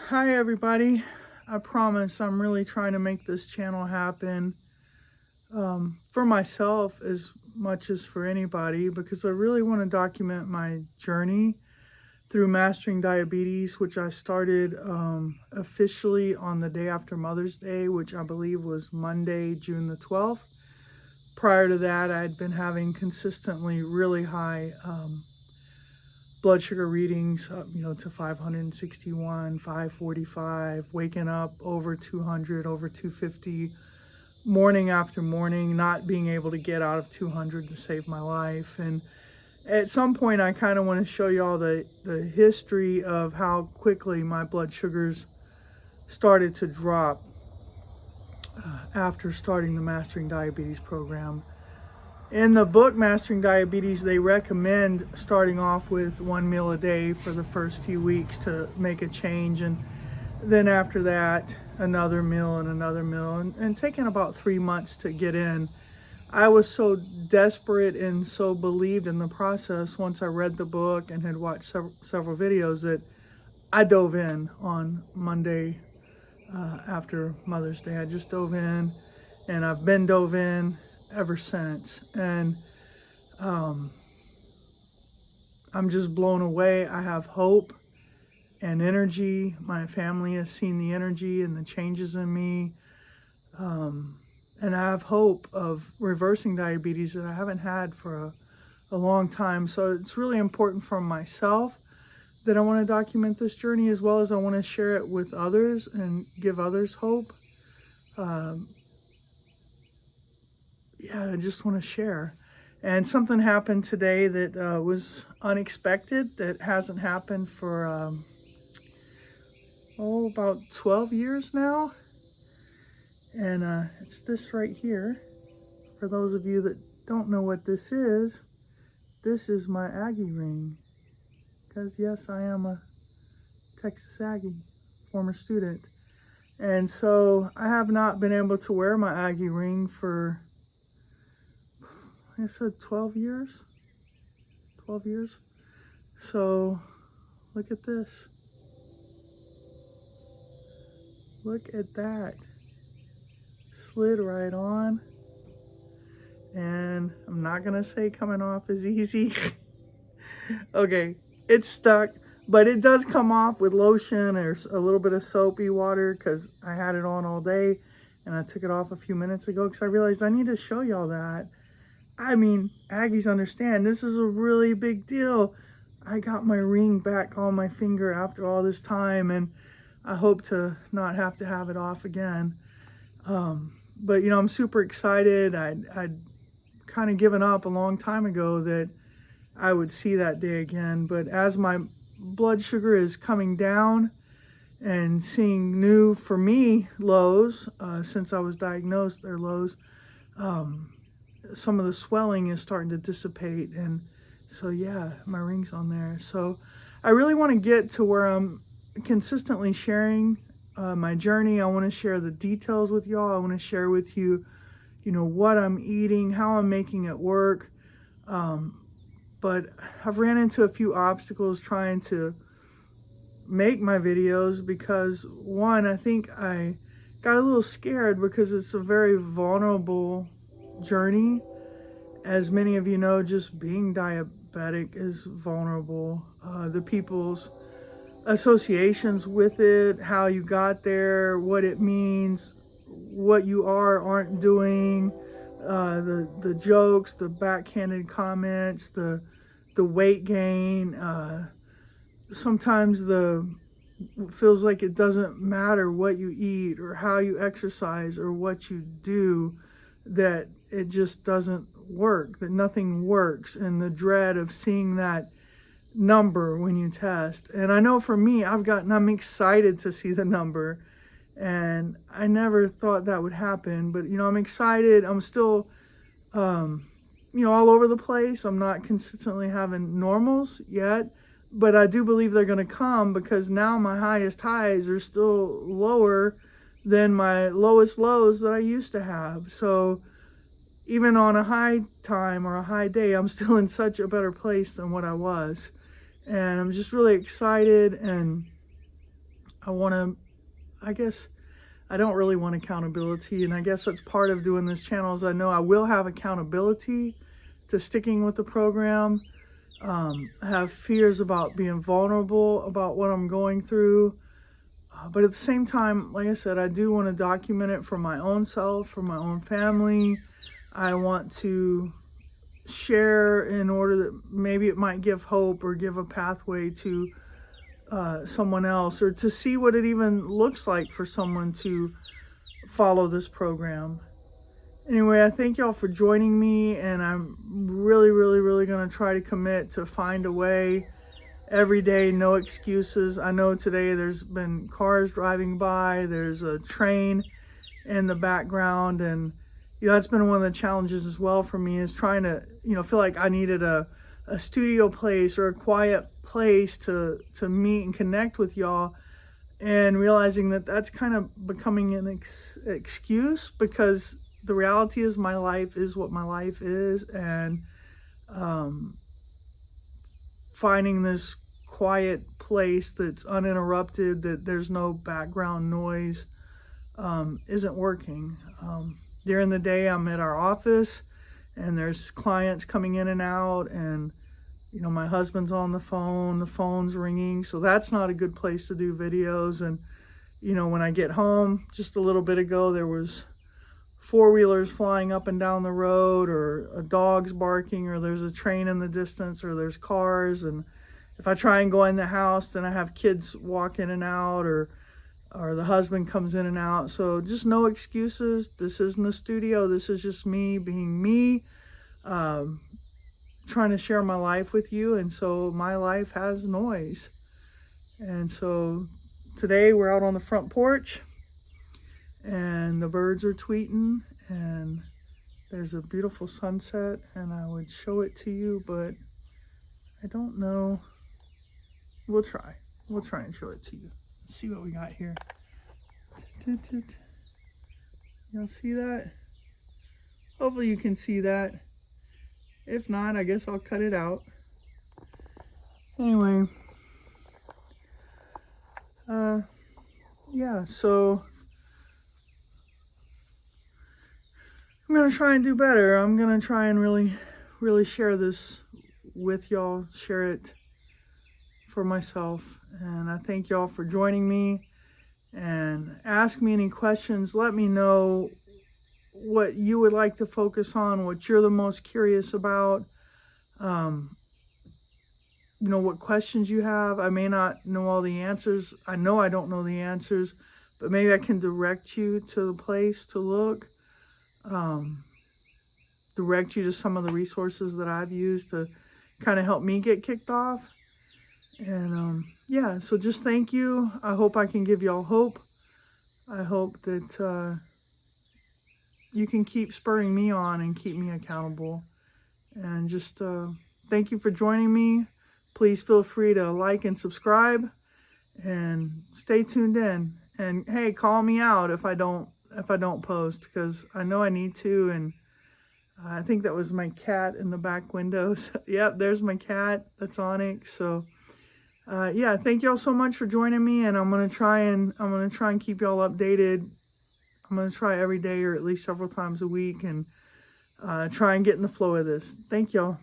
Hi everybody. I promise I'm really trying to make this channel happen for myself as much as for anybody, because I really want to document my journey through mastering diabetes, which I started officially on the day after Mother's Day, which I believe was Monday, June the 12th. Prior to that, I'd been having consistently really high blood sugar readings, to 561, 545, waking up over 200, over 250, morning after morning, not being able to get out of 200 to save my life. And at some point, I kind of want to show you all the history of how quickly my blood sugars started to drop after starting the Mastering Diabetes program. In the book Mastering Diabetes, they recommend starting off with one meal a day for the first few weeks to make a change, and then after that another meal and taking about 3 months to get in. I was so desperate and so believed in the process once I read the book and had watched several videos that I dove in on Monday after Mother's Day. I just dove in, and I've been dove in ever since. And I'm just blown away. I have hope and energy. My family has seen the energy and the changes in me. And I have hope of reversing diabetes that I haven't had for a long time. So it's really important for myself that I want to document this journey, as well as I want to share it with others and give others hope. I just want to share. And something happened today that was unexpected, that hasn't happened for about 12 years now. And it's this right here. For those of you that don't know what this is my Aggie ring. Because yes, I am a Texas Aggie, former student. And so I have not been able to wear my Aggie ring for, I said 12 years. 12 years. So look at this. Look at that. Slid right on. And I'm not going to say coming off is easy. Okay, it's stuck. But it does come off with lotion or a little bit of soapy water, because I had it on all day. And I took it off a few minutes ago because I realized I need to show y'all that. I mean, Aggies understand, this is a really big deal. I got my ring back on my finger after all this time, and I hope to not have to have it off again. But, I'm super excited. I'd kind of given up a long time ago that I would see that day again. But as my blood sugar is coming down and seeing new, for me, lows, since I was diagnosed, they're lows, some of the swelling is starting to dissipate. And so yeah, my ring's on there. So I really want to get to where I'm consistently sharing my journey. I want to share the details with y'all. I want to share with you, what I'm eating, how I'm making it work. But I've ran into a few obstacles trying to make my videos, because one, I think I got a little scared because it's a very vulnerable journey. As many of you know, just being diabetic is vulnerable. The people's associations with it, how you got there, what it means, what you aren't doing, the jokes, the backhanded comments, the weight gain. Sometimes feels like it doesn't matter what you eat or how you exercise or what you do, that it just doesn't work, that nothing works, and the dread of seeing that number when you test. And I know for me, I'm excited to see the number, and I never thought that would happen. But I'm excited. I'm still all over the place. I'm not consistently having normals yet, but I do believe they're going to come, because now my highest highs are still lower than my lowest lows that I used to have. So even on a high time or a high day, I'm still in such a better place than what I was. And I'm just really excited, and I guess I don't really want accountability, and I guess that's part of doing this channel is I know I will have accountability to sticking with the program. I have fears about being vulnerable about what I'm going through. But at the same time, like I said, I do want to document it for my own self, for my own family. I want to share in order that maybe it might give hope or give a pathway to someone else, or to see what it even looks like for someone to follow this program. Anyway, I thank y'all for joining me, and I'm really, really, really going to try to commit to find a way every day, no excuses. I know today there's been cars driving by, there's a train in the background, and that's been one of the challenges as well for me, is trying to feel like I needed a studio place or a quiet place to meet and connect with y'all, and realizing that that's kind of becoming an excuse, because the reality is my life is what my life is, and finding this quiet place that's uninterrupted, that there's no background noise, isn't working. During the day, I'm at our office, and there's clients coming in and out, and my husband's on the phone's ringing, so that's not a good place to do videos. And when I get home, just a little bit ago, there was four-wheelers flying up and down the road, or a dog's barking, or there's a train in the distance, or there's cars. And if I try and go in the house, then I have kids walk in and out, or the husband comes in and out. So just no excuses. This isn't a studio. This is just me being me, trying to share my life with you. And so my life has noise. And so today we're out on the front porch, and the birds are tweeting, and there's a beautiful sunset, and I would show it to you, but I don't know. We'll try and show it to you. Let's see what we got here. Y'all see that? Hopefully you can see that. If not, I guess I'll cut it out. Anyway, yeah, so I'm going to try and do better. I'm going to try and really share this with y'all, share it for myself. And I thank y'all for joining me, and ask me any questions. Let me know what you would like to focus on, what you're the most curious about. What questions you have. I may not know all the answers. I know I don't know the answers, but maybe I can direct you to the place to look. Direct you to some of the resources that I've used to kind of help me get kicked off. And yeah, so just thank you. I hope I can give y'all hope. I hope that you can keep spurring me on and keep me accountable. And just thank you for joining me. Please feel free to like and subscribe, and stay tuned in. And hey, call me out if I don't post, because I know I need to. And I think that was my cat in the back windows. Yep, there's my cat. That's Onyx. So yeah, thank y'all so much for joining me, and I'm gonna try and keep y'all updated. I'm gonna try every day, or at least several times a week, and try and get in the flow of this. Thank y'all.